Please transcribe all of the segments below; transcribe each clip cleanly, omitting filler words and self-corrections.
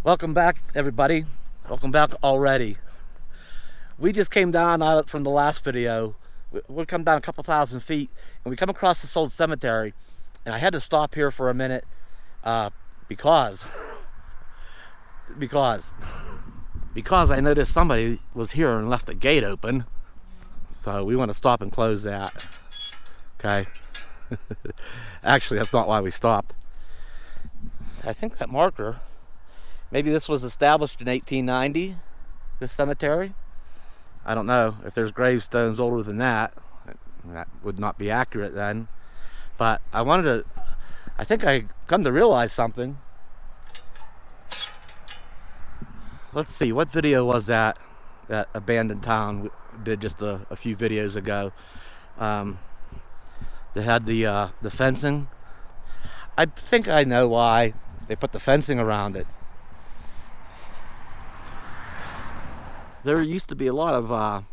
Welcome back, everybody. Welcome back already. We just came down out from the last video. We come down a couple thousand feet, and we come across this old cemetery. And I had to stop here for a minute because I noticed somebody was here and left the gate open. So we want to stop and close that. Okay. Actually, that's not why we stopped. I think that marker, maybe this was established in 1890, this cemetery. I don't know if there's gravestones older than that. That would not be accurate then. But I think I come to realize something. Let's see, what video was that abandoned town did just a few videos ago? They had the fencing. I think I know why they put the fencing around it. There used to be a lot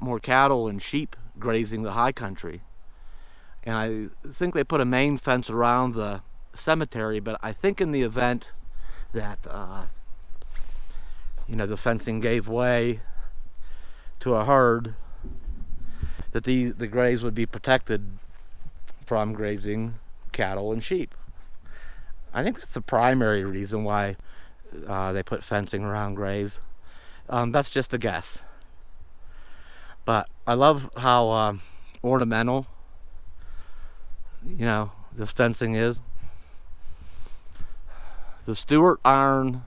more cattle and sheep grazing the high country, and I think they put a main fence around the cemetery. But I think in the event that the fencing gave way to a herd, that the graves would be protected from grazing cattle and sheep. I think that's the primary reason why they put fencing around graves. That's just a guess. But I love how ornamental, this fencing is. The Stewart Iron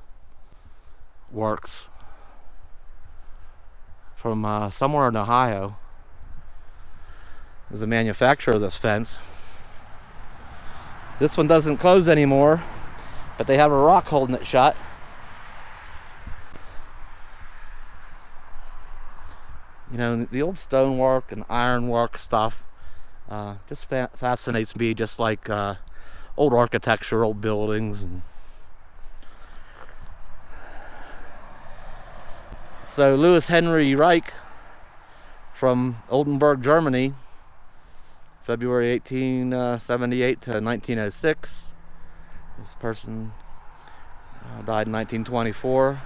Works from somewhere in Ohio is the manufacturer of this fence. This one doesn't close anymore, but they have a rock holding it shut. The old stonework and ironwork stuff just fascinates me, just like old architecture, old buildings. So Louis Henry Reich from Oldenburg, Germany, February 1878 to 1906. This person died in 1924.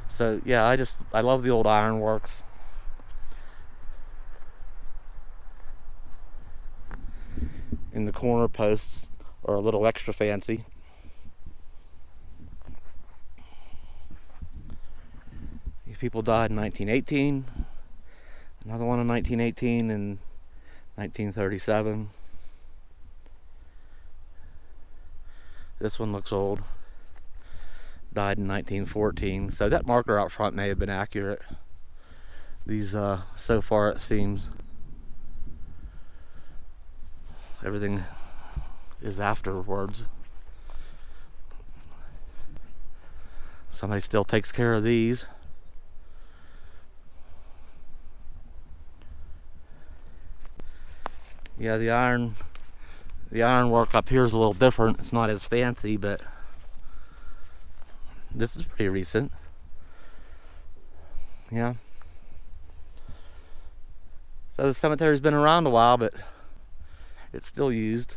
So yeah, I love the old ironworks. And the corner posts are a little extra fancy. These people died in 1918. Another one in 1918 and 1937. This one looks old. Died in 1914. So that marker out front may have been accurate. These, so far it seems, everything is afterwards. Somebody still takes care of these. Yeah, the ironwork up here is a little different. It's not as fancy, but this is pretty recent. Yeah. So the cemetery's been around a while, but it's still used.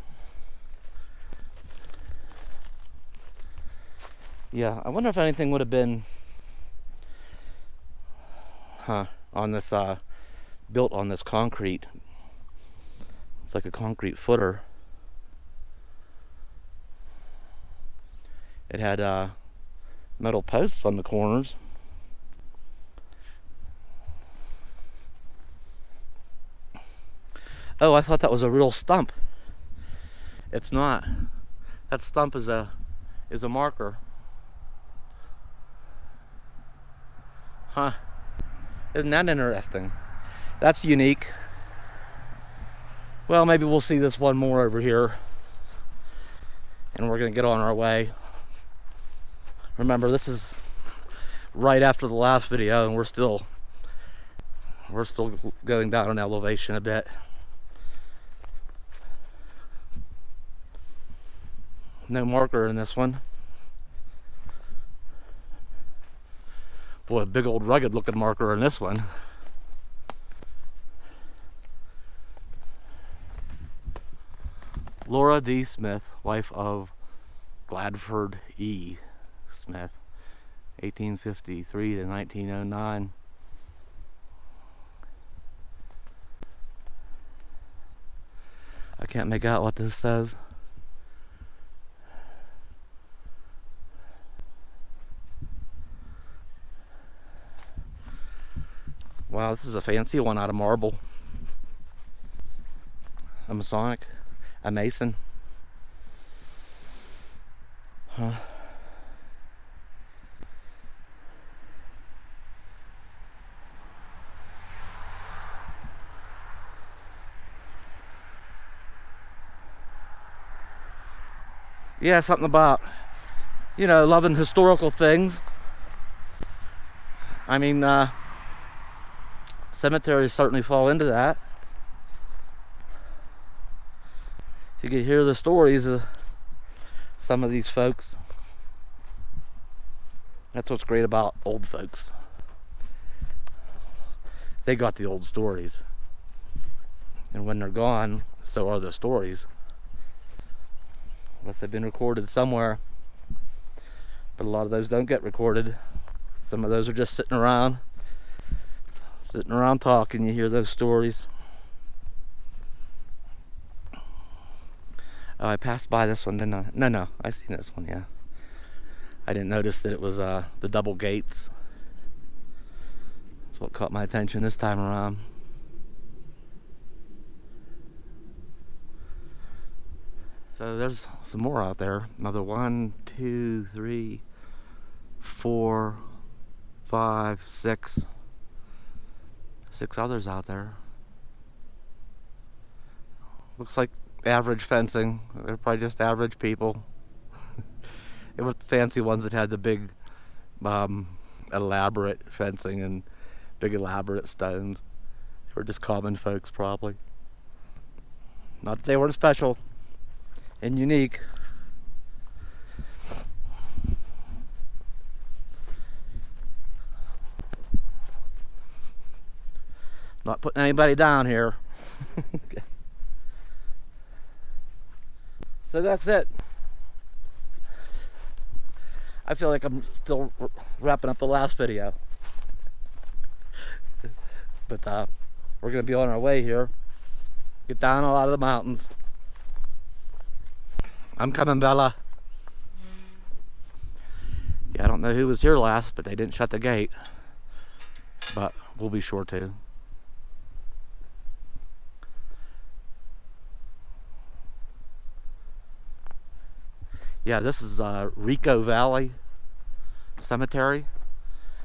Yeah, I wonder if anything would have been on this built on this concrete. It's like a concrete footer. It had metal posts on the corners. Oh, I thought that was a real stump. It's not. That stump is a marker. Huh. Isn't that interesting? That's unique. Well, maybe we'll see this one more over here, and we're gonna get on our way. Remember, this is right after the last video, and we're still going down in elevation a bit. No marker in this one. Boy, a big old rugged looking marker in this one. Laura D. Smith, wife of Gladford E. Smith, 1853 to 1909. I can't make out what this says. Wow, this is a fancy one out of marble. A Masonic, a Mason. Huh. Yeah, something about, you know, loving historical things. I mean, cemeteries certainly fall into that. You can hear the stories of some of these folks. That's what's great about old folks. They got the old stories. And when they're gone, so are the stories. Unless they've been recorded somewhere. But a lot of those don't get recorded. Some of those are just sitting around talking. You hear those stories. Oh, I passed by this one, didn't I? No, I seen this one, yeah. I didn't notice that it was the double gates. That's what caught my attention this time around. So there's some more out there. Another 1, 2, 3, 4, 5, 6. 6 others out there. Looks like average fencing. They're probably just average people. It was the fancy ones that had the big elaborate fencing and big elaborate stones. They were just common folks probably. Not that they weren't special and unique. Not putting anybody down here. Okay. So that's it. I feel like I'm still wrapping up the last video. But we're going to be on our way here. Get down a lot of the mountains. I'm coming, Bella. Yeah, I don't know who was here last, but they didn't shut the gate. But we'll be sure to. Yeah, this is Rico Valley Cemetery.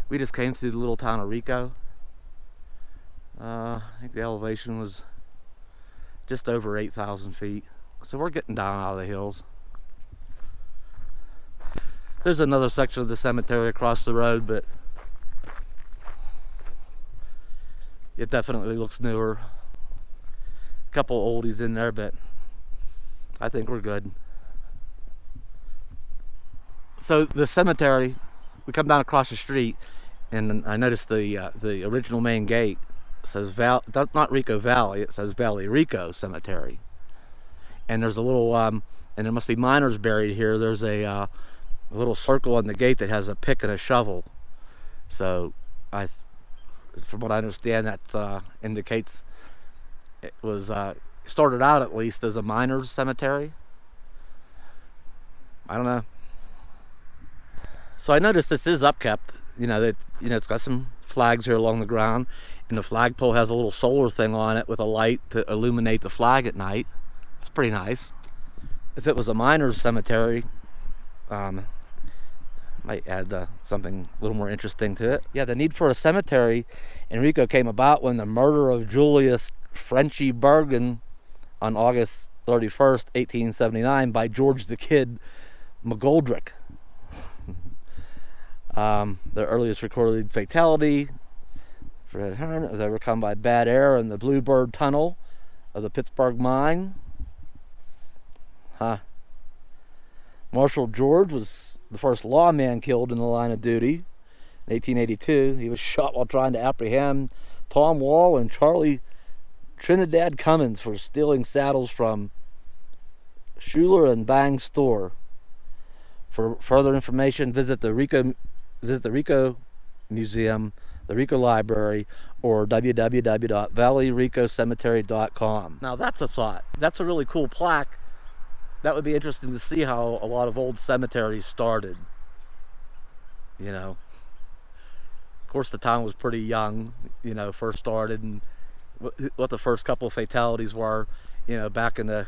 We just came through the little town of Rico. I think the elevation was just over 8,000 feet. So we're getting down out of the hills. There's another section of the cemetery across the road, but it definitely looks newer. A couple oldies in there, but I think we're good. So the cemetery, we come down across the street, and I noticed the original main gate says not Rico Valley, it says Valley Rico Cemetery. And there's a little, and there must be miners buried here. There's a little circle on the gate that has a pick and a shovel. So, from what I understand, that indicates it was started out at least as a miners' cemetery. I don't know. So I noticed this is upkept. It's got some flags here along the ground, and the flagpole has a little solar thing on it with a light to illuminate the flag at night. It's pretty nice. If it was a miners' cemetery, might add something a little more interesting to it. Yeah, the need for a cemetery in Rico came about when the murder of Julius Frenchy Bergen on August 31st, 1879 by George the Kid McGoldrick. The earliest recorded fatality Fred Hearn was overcome by bad air in the Bluebird Tunnel of the Pittsburgh mine. Marshall George was the first lawman killed in the line of duty in 1882. He was shot while trying to apprehend Tom Wall and Charlie Trinidad Cummins for stealing saddles from Schuler and Bang store. For further information, visit the Rico Museum, the Rico Library, or www.valleyricocemetery.com. Now that's a thought. That's a really cool plaque. That would be interesting to see how a lot of old cemeteries started. You know, of course the town was pretty young, you know, first started, and what the first couple of fatalities were, you know, back in the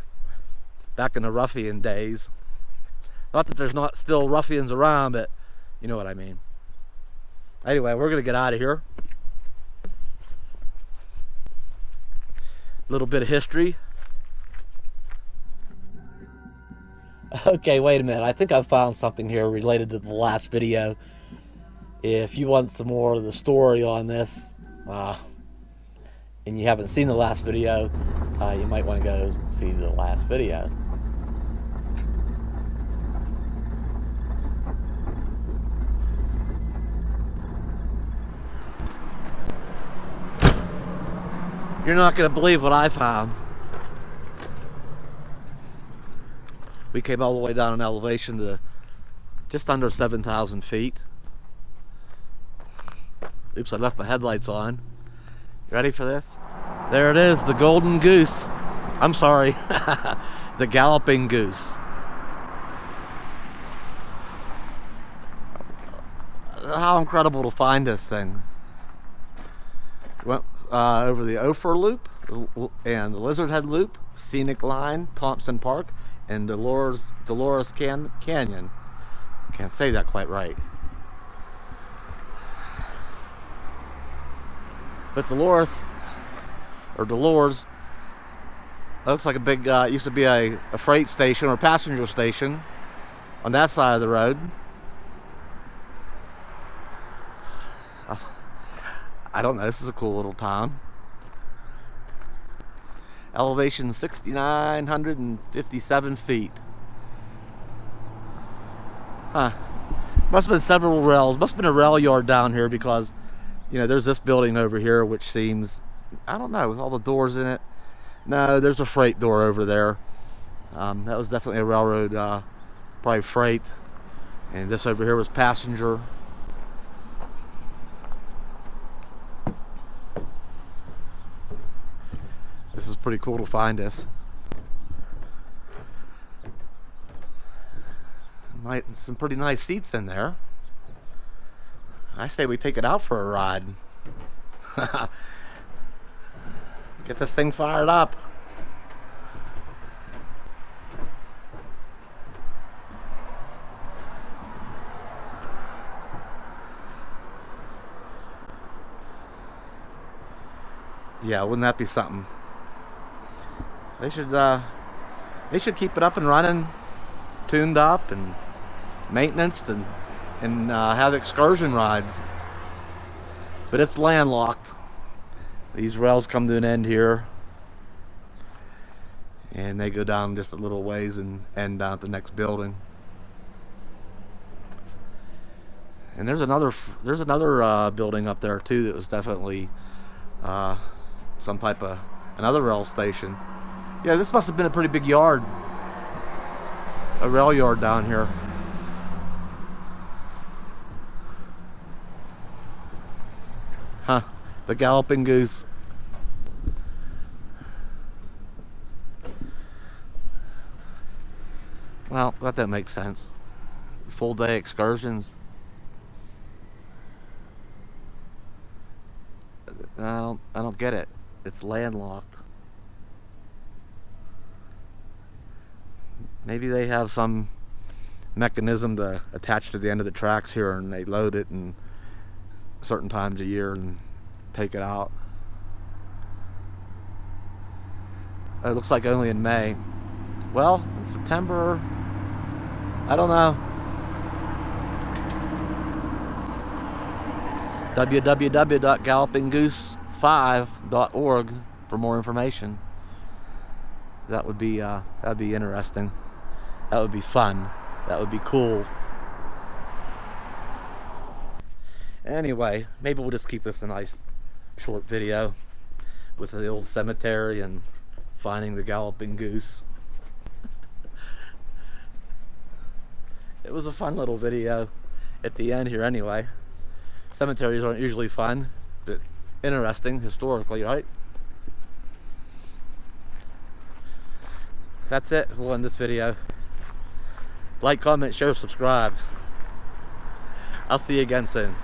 ruffian days. Not that there's not still ruffians around, but you know what I mean. Anyway, we're gonna get out of here. A little bit of history. Okay, wait a minute. I think I found something here related to the last video. If you want some more of the story on this, and you haven't seen the last video, you might want to go see the last video. You're not going to believe what I found. We came all the way down in elevation to just under 7,000 feet. Oops, I left my headlights on. You ready for this? There it is, the Golden Goose. I'm sorry, the Galloping Goose. How incredible to find this thing. Went over the Ophir Loop and the Lizard Head Loop, Scenic Line, Thompson Park, and Dolores Canyon. Can't say that quite right. But Dolores looks like a big, used to be a freight station or passenger station on that side of the road. I don't know, this is a cool little town. Elevation 6,957 feet. Huh. Must have been several rails. Must have been a rail yard down here because, you know, there's this building over here which seems, I don't know, with all the doors in it. No, there's a freight door over there. That was definitely a railroad, probably freight. And this over here was passenger. This is pretty cool to find this. Some pretty nice seats in there. I say we take it out for a ride. Get this thing fired up. Yeah, wouldn't that be something? They should keep it up and running, tuned up and maintenanced, and have excursion rides. But it's landlocked. These rails come to an end here, and they go down just a little ways and end down at the next building. And there's another building up there too that was definitely some type of another rail station. Yeah, this must have been a pretty big yard. A rail yard down here. Huh, the Galloping Goose. Well, that makes sense. Full day excursions. I don't get it. It's landlocked. Maybe they have some mechanism to attach to the end of the tracks here, and they load it in certain times a year and take it out. It looks like only in May. Well, in September, I don't know. www.gallopinggoose5.org for more information. That'd be interesting. That would be fun. That would be cool. Anyway, maybe we'll just keep this a nice short video with the old cemetery and finding the Galloping Goose. it was a fun little video at the end here anyway. Cemeteries aren't usually fun, but interesting historically, right? That's it for in this video. Like, comment, share, subscribe. I'll see you again soon.